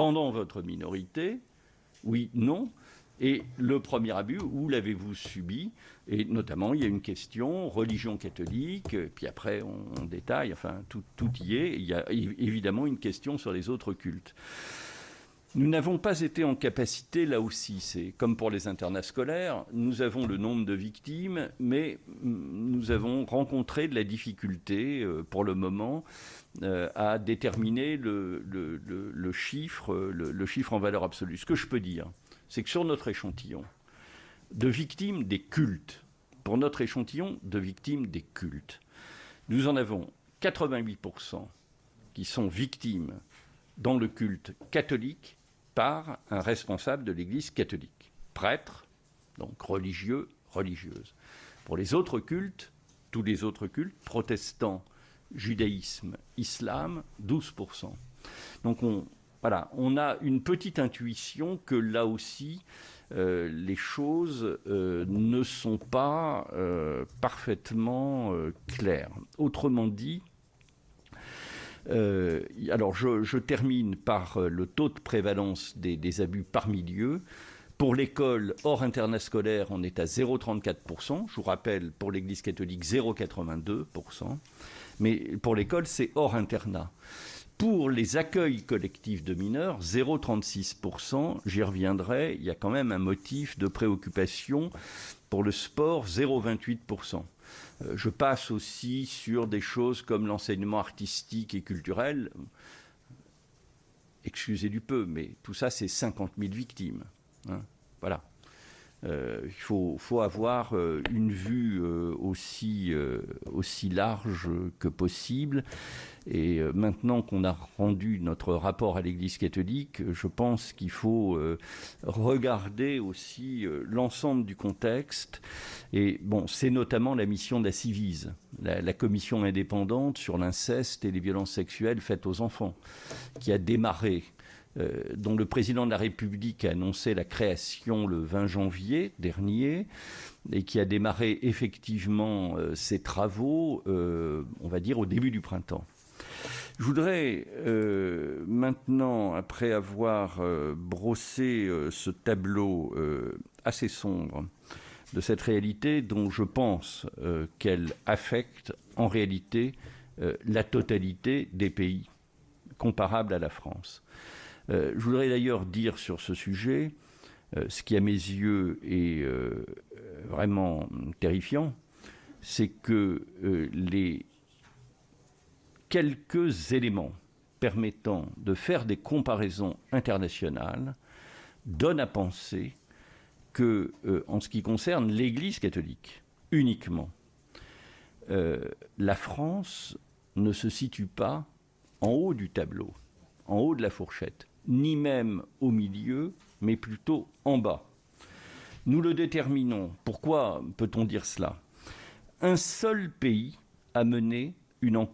pendant votre minorité? Oui, non. Et le premier abus, où l'avez-vous subi? Et notamment, il y a une question religion catholique, puis après on détaille, enfin tout y est. Il y a évidemment une question sur les autres cultes. Nous n'avons pas été en capacité, là aussi, c'est comme pour les internats scolaires, nous avons le nombre de victimes, mais nous avons rencontré de la difficulté, pour le moment, à déterminer le chiffre en valeur absolue. Ce que je peux dire, c'est que sur notre échantillon de victimes des cultes, pour notre échantillon de victimes des cultes, nous en avons 88% qui sont victimes dans le culte catholique par un responsable de l'Église catholique, prêtre, donc religieux, religieuse. Pour les autres cultes, tous les autres cultes, protestants, judaïsme, islam, 12%. Donc on a une petite intuition que là aussi, les choses ne sont pas parfaitement claires. Autrement dit, alors je termine par le taux de prévalence des abus par milieu. Pour l'école hors internat scolaire, on est à 0,34%. Je vous rappelle, pour l'Église catholique, 0,82%. Mais pour l'école, c'est hors internat. Pour les accueils collectifs de mineurs, 0,36%. J'y reviendrai. Il y a quand même un motif de préoccupation. Pour le sport, 0,28%. Je passe aussi sur des choses comme l'enseignement artistique et culturel. Excusez du peu, mais tout ça, c'est 50 000 victimes. Hein, voilà. Il faut avoir une vue aussi large que possible. Et maintenant qu'on a rendu notre rapport à l'Église catholique, je pense qu'il faut regarder aussi l'ensemble du contexte. Et bon, c'est notamment la mission de la Civise, la commission indépendante sur l'inceste et les violences sexuelles faites aux enfants, qui a démarré, dont le président de la République a annoncé la création le 20 janvier dernier, et qui a démarré effectivement ses travaux, on va dire, au début du printemps. Je voudrais maintenant, après avoir brossé ce tableau assez sombre de cette réalité dont je pense qu'elle affecte en réalité la totalité des pays comparables à la France. Je voudrais d'ailleurs dire sur ce sujet, ce qui à mes yeux est vraiment terrifiant, c'est que les quelques éléments permettant de faire des comparaisons internationales donnent à penser que, en ce qui concerne l'Église catholique uniquement, la France ne se situe pas en haut du tableau, en haut de la fourchette, ni même au milieu, mais plutôt en bas. Nous le déterminons. Pourquoi peut-on dire cela? Un seul pays a mené une enquête